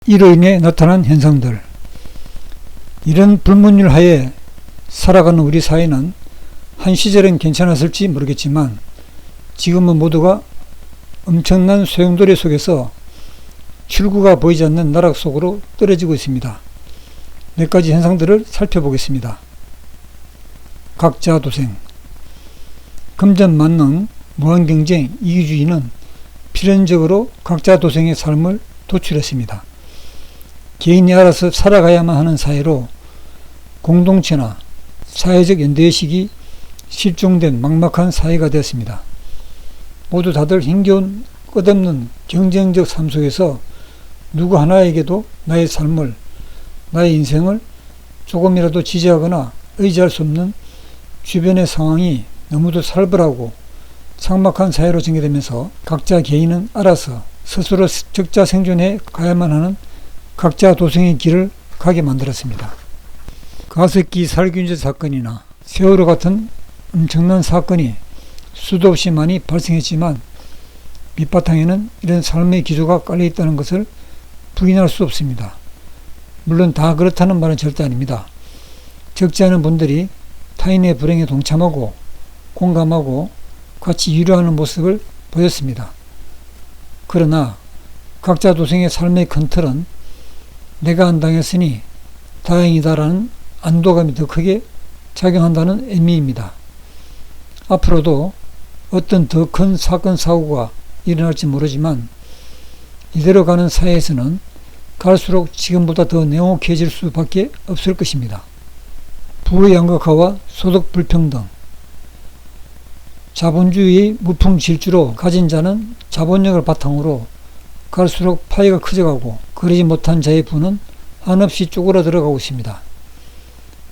이로 인해 나타난 현상들. 이런 불문율 하에 살아가는 우리 사회는 한 시절엔 괜찮았을지 모르겠지만 지금은 모두가 엄청난 소용돌이 속에서 출구가 보이지 않는 나락 속으로 떨어지고 있습니다. 몇 가지 현상들을 살펴보겠습니다. 각자도생. 금전만능, 무한경쟁, 이기주의는 필연적으로 각자도생의 삶을 도출했습니다. 개인이 알아서 살아가야만 하는 사회로 공동체나 사회적 연대의식이 실종된 막막한 사회가 되었습니다. 모두 다들 힘겨운 끝없는 경쟁적 삶 속에서 누구 하나에게도 나의 삶을, 나의 인생을 조금이라도 지지하거나 의지할 수 없는 주변의 상황이 너무도 살벌하고 삭막한 사회로 전개되면서 각자 개인은 알아서 스스로 적자 생존해 가야만 하는 각자 도생의 길을 가게 만들었습니다. 가습기 살균제 사건이나 세월호 같은 엄청난 사건이 수도 없이 많이 발생했지만 밑바탕에는 이런 삶의 기조가 깔려있다는 것을 부인할 수 없습니다. 물론 다 그렇다는 말은 절대 아닙니다. 적지 않은 분들이 타인의 불행에 동참하고 공감하고 같이 위로하는 모습을 보였습니다. 그러나 각자 도생의 삶의 큰 틀은 내가 안 당했으니 다행이다라는 안도감이 더 크게 작용한다는 의미입니다. 앞으로도 어떤 더 큰 사건 사고가 일어날지 모르지만 이대로 가는 사회에서는 갈수록 지금보다 더 냉혹해질 수밖에 없을 것입니다. 부의 양극화와 소득 불평등. 자본주의의 무풍질주로 가진 자는 자본력을 바탕으로 갈수록 파이가 커져가고 그러지 못한 자의 부는 한없이 쪼그라들어가고 있습니다.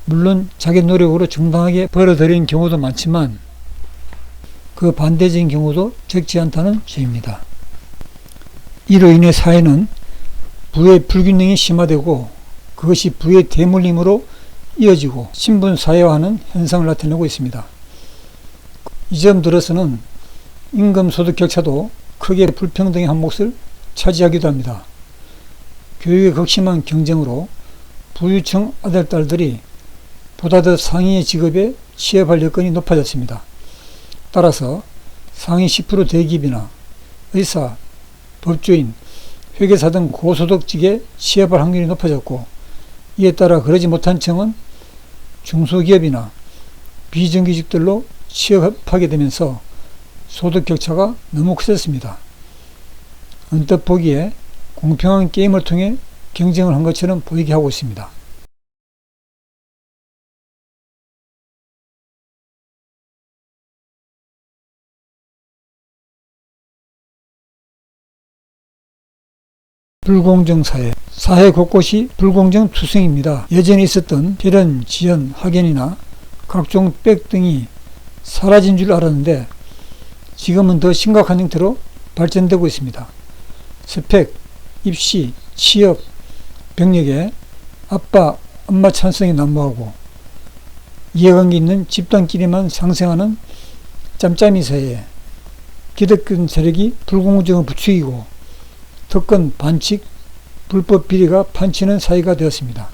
물론 자기 노력으로 정당하게 벌어들인 경우도 많지만 그 반대적인 경우도 적지 않다는 점입니다. 이로 인해 사회는 부의 불균형이 심화되고 그것이 부의 대물림으로 이어지고 신분사회화하는 현상을 나타내고 있습니다. 이 점 들어서는 임금소득 격차도 크게 불평등의 한 몫을 차지하기도 합니다. 교육의 극심한 경쟁으로 부유층 아들딸들이 보다 더 상위의 직업에 취업할 여건이 높아졌습니다. 따라서 상위 10% 대기업이나 의사, 법조인, 회계사 등 고소득직에 취업할 확률이 높아졌고 이에 따라 그러지 못한 층은 중소기업이나 비정규직들로 취업하게 되면서 소득 격차가 너무 커졌습니다. 언뜻 보기에 공평한 게임을 통해 경쟁을 한 것처럼 보이게 하고 있습니다. 불공정 사회. 사회 곳곳이 불공정 투성입니다. 예전에 있었던 혈연, 지연, 학연이나 각종 백 등이 사라진 줄 알았는데 지금은 더 심각한 형태로 발전되고 있습니다. 스펙, 입시, 취업, 병력에 아빠, 엄마 찬성이 난무하고 이해관계 있는 집단끼리만 상생하는 짬짬이 사회에 기득권 세력이 불공정을 부추기고 특권, 반칙, 불법 비리가 판치는 사회가 되었습니다.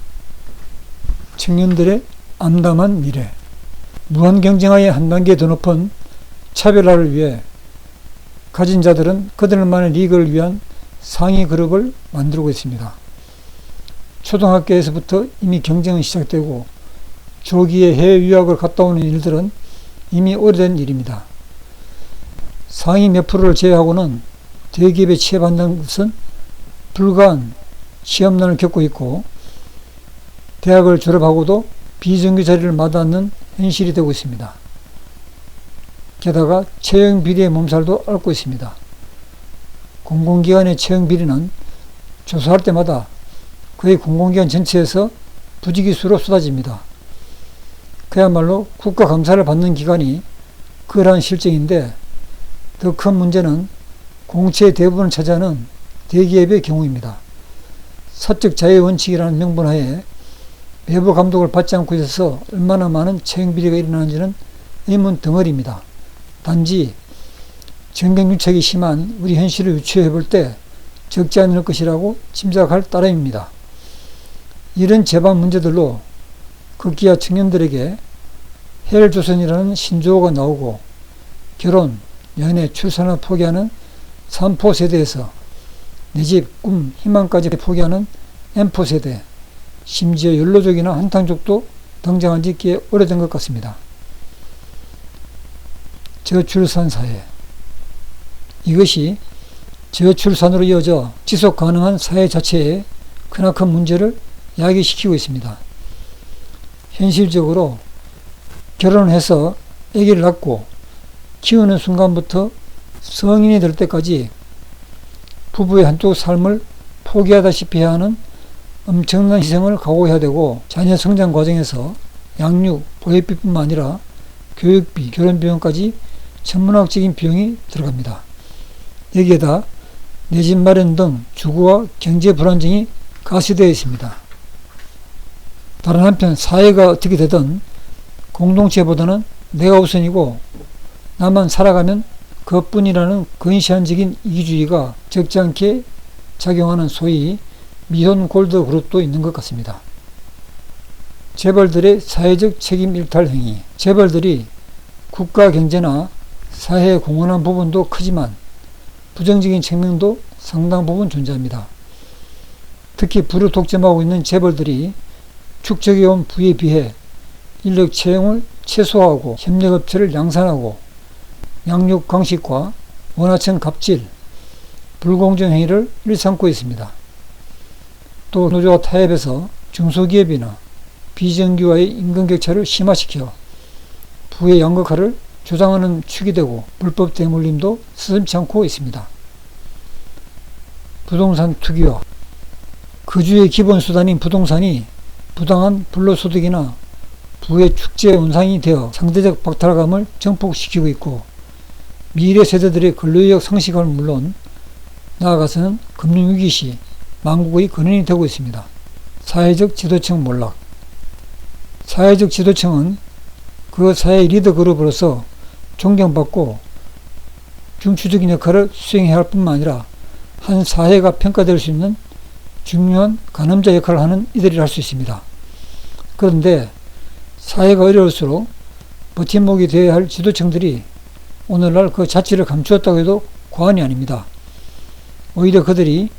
청년들의 암담한 미래. 무한 경쟁하에 한 단계 더 높은 차별화를 위해 가진 자들은 그들만의 이익을 위한 상위 그룹을 만들고 있습니다. 초등학교에서부터 이미 경쟁은 시작되고 조기에 해외 유학을 갔다 오는 일들은 이미 오래된 일입니다. 상위 몇 프로를 제외하고는 대기업에 취업한다는 것은 불가한 취업난을 겪고 있고 대학을 졸업하고도 비정규 자리를 마다하는 현실이 되고 있습니다. 게다가 채용 비리의 몸살도 앓고 있습니다. 공공기관의 채용 비리는 조사할 때마다 거의 공공기관 전체에서 부지기수로 쏟아집니다. 그야말로 국가감사를 받는 기관이 그러한 실정인데 더 큰 문제는 공채의 대부분을 차지하는 대기업의 경우입니다. 사적 자유 원칙이라는 명분하에 외부 감독을 받지 않고 있어서 얼마나 많은 채용 비리가 일어나는지는 의문 덩어리입니다. 단지 정경유착이 심한 우리 현실을 유추해 볼 때 적지 않을 것이라고 짐작할 따름입니다. 이런 재반 문제들로 극기야 청년들에게 헬조선이라는 신조어가 나오고 결혼, 연애, 출산을 포기하는 3포 세대에서 내 집, 꿈, 희망까지 포기하는 M포 세대, 심지어 연로족이나 한탕족도 등장한 지 꽤 오래된 것 같습니다. 저출산 사회. 이것이 저출산으로 이어져 지속 가능한 사회 자체에 크나큰 문제를 야기시키고 있습니다. 현실적으로 결혼해서 아기를 낳고 키우는 순간부터 성인이 될 때까지 부부의 한쪽 삶을 포기하다시피 해야 하는 엄청난 희생을 각오해야 되고, 자녀 성장 과정에서 양육, 보육비뿐만 아니라 교육비, 결혼비용까지 천문학적인 비용이 들어갑니다. 여기에다 내 집 마련 등 주거와 경제 불안정이 가시되어 있습니다. 다른 한편 사회가 어떻게 되든 공동체보다는 내가 우선이고 나만 살아가면 그것뿐이라는 근시안적인 이기주의가 적지 않게 작용하는 소위 미혼 골드 그룹도 있는 것 같습니다. 재벌들의 사회적 책임 일탈 행위. 재벌들이 국가 경제나 사회에 공헌한 부분도 크지만 부정적인 측면도 상당 부분 존재합니다. 특히 부를 독점하고 있는 재벌들이 축적해온 부에 비해 인력 채용을 최소화하고 협력업체를 양산하고 양육 강식과 원하청 갑질, 불공정 행위를 일삼고 있습니다. 또 노조와 타협해서 중소기업이나 비정규와의 임금격차를 심화시켜 부의 양극화를 조장하는 축이 되고 불법 대물림도 스슴치 않고 있습니다. 부동산 투기와 거주의 기본 수단인 부동산이 부당한 불로소득이나 부의 축제 원상이 되어 상대적 박탈감을 증폭시키고 있고, 미래 세대들의 근로의욕 상실감은 물론 나아가서는 금융위기 시 망국의 근원이 되고 있습니다. 사회적 지도층 몰락. 사회적 지도층은 그 사회 리더 그룹으로서 존경받고 중추적인 역할을 수행해야 할 뿐만 아니라 한 사회가 평가될 수 있는 중요한 가늠자 역할을 하는 이들이라 할 수 있습니다. 그런데 사회가 어려울수록 버팀목이 되어야 할 지도층들이 오늘날 그 자취를 감추었다고 해도 과언이 아닙니다. 오히려 그들이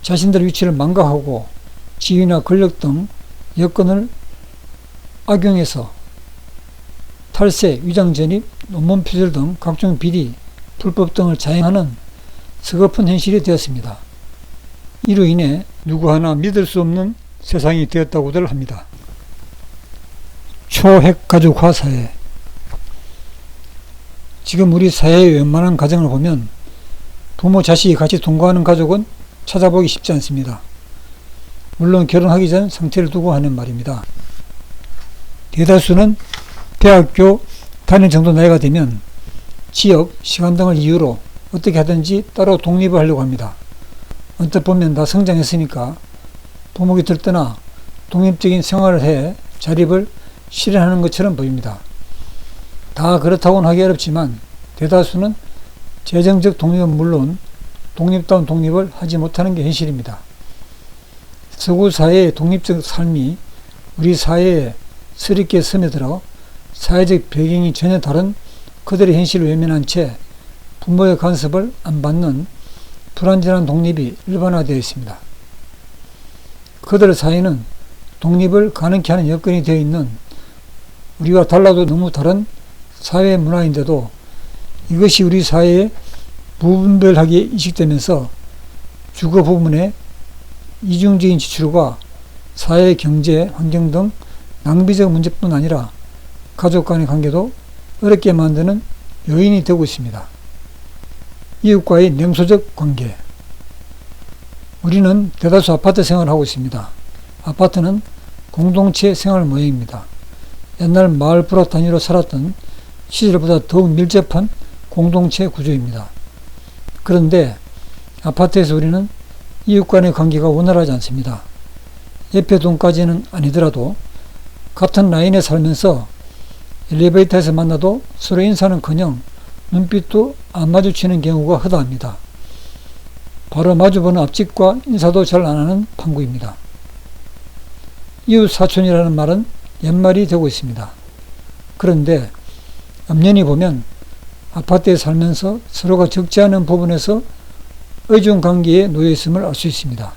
자신들의 위치를 망각하고 지위나 권력 등 여건을 악용해서 탈세, 위장전입, 논문 표절 등 각종 비리, 불법 등을 자행하는 서글픈 현실이 되었습니다. 이로 인해 누구 하나 믿을 수 없는 세상이 되었다고들 합니다. 초핵가족화 사회. 지금 우리 사회의 웬만한 가정을 보면 부모, 자식이 같이 동거하는 가족은 찾아보기 쉽지 않습니다. 물론 결혼하기 전 상태를 두고 하는 말입니다. 대다수는 대학교 다닐 정도 나이가 되면 지역, 시간 등을 이유로 어떻게 하든지 따로 독립을 하려고 합니다. 언뜻 보면 다 성장했으니까 부모 곁을 떠나 독립적인 생활을 해 자립을 실현하는 것처럼 보입니다. 다 그렇다고는 하기 어렵지만 대다수는 재정적 독립은 물론 독립다운 독립을 하지 못하는 게 현실입니다. 서구 사회의 독립적 삶이 우리 사회에 스럽게 스며들어 사회적 배경이 전혀 다른 그들의 현실을 외면한 채 부모의 간섭을 안 받는 불완전한 독립이 일반화되어 있습니다. 그들 사이는 독립을 가능케 하는 여건이 되어 있는 우리와 달라도 너무 다른 사회 문화인데도 이것이 우리 사회에 부분별하게 이식되면서 주거 부분의 이중적인 지출과 사회, 경제, 환경 등 낭비적 문제뿐 아니라 가족 간의 관계도 어렵게 만드는 요인이 되고 있습니다. 이웃과의 냉소적 관계. 우리는 대다수 아파트 생활을 하고 있습니다. 아파트는 공동체 생활 모형입니다. 옛날 마을 부락 단위로 살았던 시절보다 더욱 밀접한 공동체 구조입니다. 그런데 아파트에서 우리는 이웃 간의 관계가 원활하지 않습니다. 옆에 동까지는 아니더라도 같은 라인에 살면서 엘리베이터에서 만나도 서로 인사는커녕 눈빛도 안 마주치는 경우가 허다합니다. 바로 마주보는 앞집과 인사도 잘 안하는 판구입니다. 이웃 사촌이라는 말은 옛말이 되고 있습니다. 그런데 엄연히 보면 아파트에 살면서 서로가 적지 않은 부분에서 의존관계에 놓여 있음을 알 수 있습니다.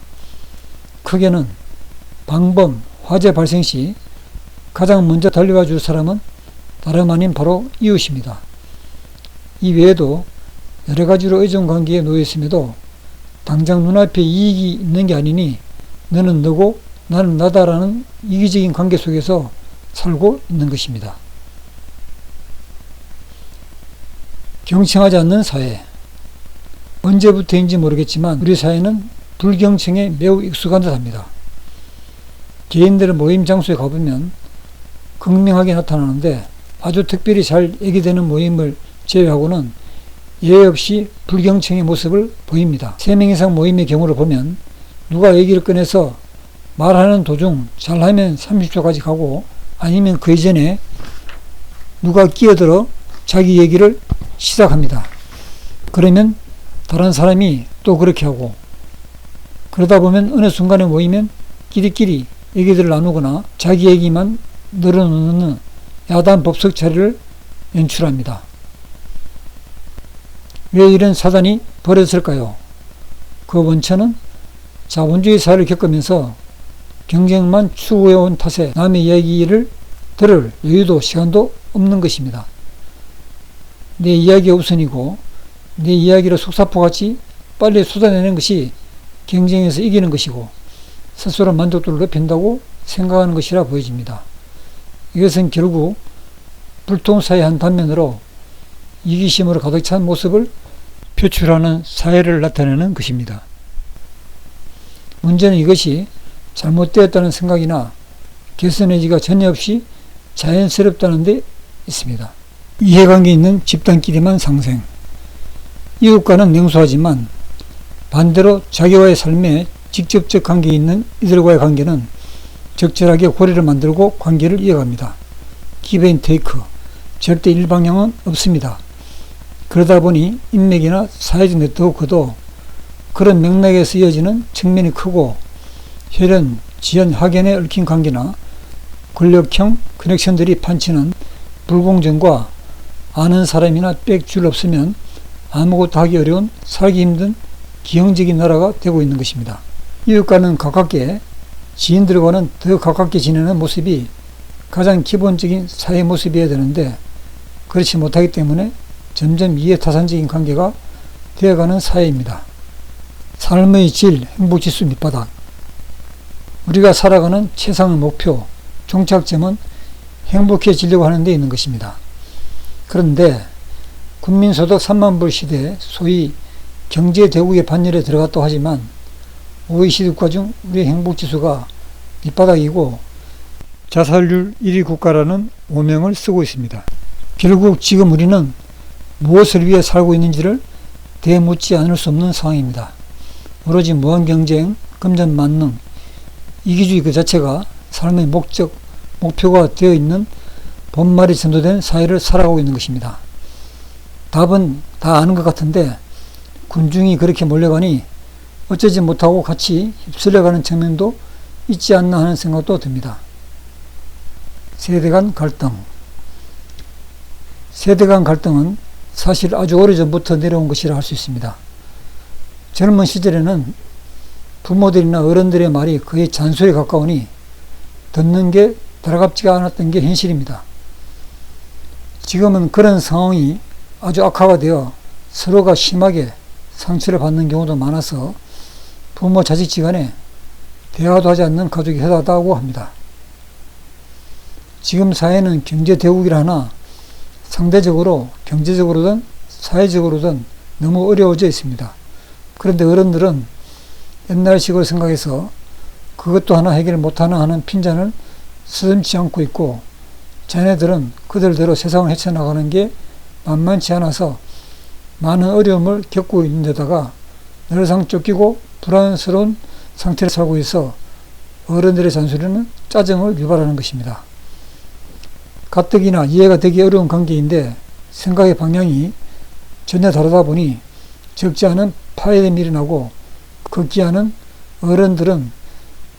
크게는 방범, 화재 발생 시 가장 먼저 달려와 줄 사람은 다름 아닌 바로 이웃입니다. 이 외에도 여러 가지로 의존관계에 놓여 있음에도 당장 눈앞에 이익이 있는 게 아니니 너는 너고 나는 나다라는 이기적인 관계 속에서 살고 있는 것입니다. 경청하지 않는 사회. 언제부터인지 모르겠지만 우리 사회는 불경청에 매우 익숙한 듯합니다. 개인들의 모임 장소에 가보면 극명하게 나타나는데 아주 특별히 잘 얘기되는 모임을 제외하고는 예외 없이 불경청의 모습을 보입니다. 3명 이상 모임의 경우를 보면 누가 얘기를 꺼내서 말하는 도중 잘하면 30초까지 가고 아니면 그 이전에 누가 끼어들어 자기 얘기를 시작합니다. 그러면 다른 사람이 또 그렇게 하고 그러다 보면 어느 순간에 모이면 끼리끼리 얘기들을 나누거나 자기 얘기만 늘어놓는 야단 법석 자리를 연출합니다. 왜 이런 사단이 벌어졌을까요? 그 원천은 자본주의 사회를 겪으면서 경쟁만 추구해온 탓에 남의 이야기를 들을 여유도 시간도 없는 것입니다. 내 이야기가 우선이고 내 이야기를 속사포같이 빨리 쏟아내는 것이 경쟁에서 이기는 것이고 스스로 만족도를 높인다고 생각하는 것이라 보여집니다. 이것은 결국 불통사의 한 단면으로 이기심으로 가득 찬 모습을 표출하는 사회를 나타내는 것입니다. 문제는 이것이 잘못되었다는 생각이나 개선 의지가 전혀 없이 자연스럽다는 데 있습니다. 이해관계 있는 집단끼리만 상생. 이웃과는 냉소하지만 반대로 자기와의 삶에 직접적 관계에 있는 이들과의 관계는 적절하게 고리를 만들고 관계를 이어갑니다. give and take. 절대 일방향은 없습니다. 그러다 보니 인맥이나 사회적 네트워크도 그런 맥락에서 이어지는 측면이 크고 혈연, 지연, 학연에 얽힌 관계나 권력형 커넥션들이 판치는 불공정과 아는 사람이나 빽 줄 없으면 아무것도 하기 어려운 살기 힘든 기형적인 나라가 되고 있는 것입니다. 이웃과는 가깝게 지인들과는 더 가깝게 지내는 모습이 가장 기본적인 사회 모습이어야 되는데 그렇지 못하기 때문에 점점 이해타산적인 관계가 되어가는 사회입니다. 삶의 질, 행복지수 밑바닥. 우리가 살아가는 최상의 목표, 종착점은 행복해지려고 하는 데 있는 것입니다. 그런데 국민소득 3만 불 시대에 소위 경제대국의 반열에 들어갔다고 하지만 OECD 국가 중 우리의 행복지수가 밑바닥이고 자살률 1위 국가라는 오명을 쓰고 있습니다. 결국 지금 우리는 무엇을 위해 살고 있는지를 되묻지 않을 수 없는 상황입니다. 오로지 무한경쟁, 금전만능, 이기주의 그 자체가 삶의 목적, 목표가 되어 있는 본말이 전도된 사회를 살아가고 있는 것입니다. 답은 다 아는 것 같은데 군중이 그렇게 몰려가니 어쩌지 못하고 같이 휩쓸려가는 측면도 있지 않나 하는 생각도 듭니다. 세대 간 갈등. 세대 간 갈등은 사실 아주 오래전부터 내려온 것이라 할 수 있습니다. 젊은 시절에는 부모들이나 어른들의 말이 거의 잔소리에 가까우니 듣는 게 달갑지가 않았던 게 현실입니다. 지금은 그런 상황이 아주 악화가 되어 서로가 심하게 상처를 받는 경우도 많아서 부모 자식지간에 대화도 하지 않는 가족이 허다하다고 합니다. 지금 사회는 경제대국이라 하나 상대적으로 경제적으로든 사회적으로든 너무 어려워져 있습니다. 그런데 어른들은 옛날식으로 생각해서 그것도 하나 해결 못하나 하는 핀잔을 쓰듬지 않고 있고 자녀들은 그들대로 세상을 헤쳐나가는 게 만만치 않아서 많은 어려움을 겪고 있는 데다가 늘상 쫓기고 불안스러운 상태를 살고 있어 어른들의 잔소리는 짜증을 유발하는 것입니다. 가뜩이나 이해가 되기 어려운 관계인데 생각의 방향이 전혀 다르다 보니 적지 않은 파괴됨이 일어나고 극기하는 어른들은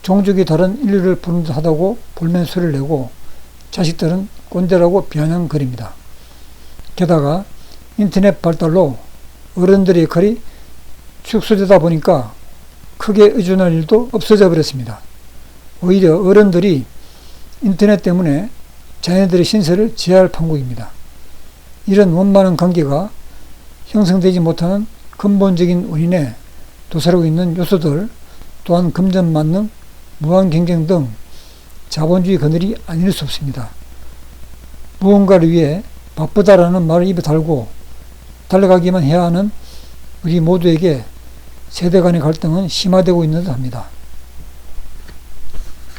종족이 다른 인류를 부른 듯하다고 볼멘 소리를 내고 자식들은 꼰대라고 비아냥거립니다. 게다가 인터넷 발달로 어른들의 역할이 축소되다 보니까 크게 의존할 일도 없어져 버렸습니다. 오히려 어른들이 인터넷 때문에 자녀들의 신세를 지혜할 판국입니다. 이런 원만한 관계가 형성되지 못하는 근본적인 원인에 도사리고 있는 요소들, 또한 금전 만능, 무한 경쟁 등 자본주의 그늘이 아닐 수 없습니다. 무언가를 위해 바쁘다라는 말을 입에 달고 달려가기만 해야 하는 우리 모두에게 세대 간의 갈등은 심화되고 있는 듯 합니다.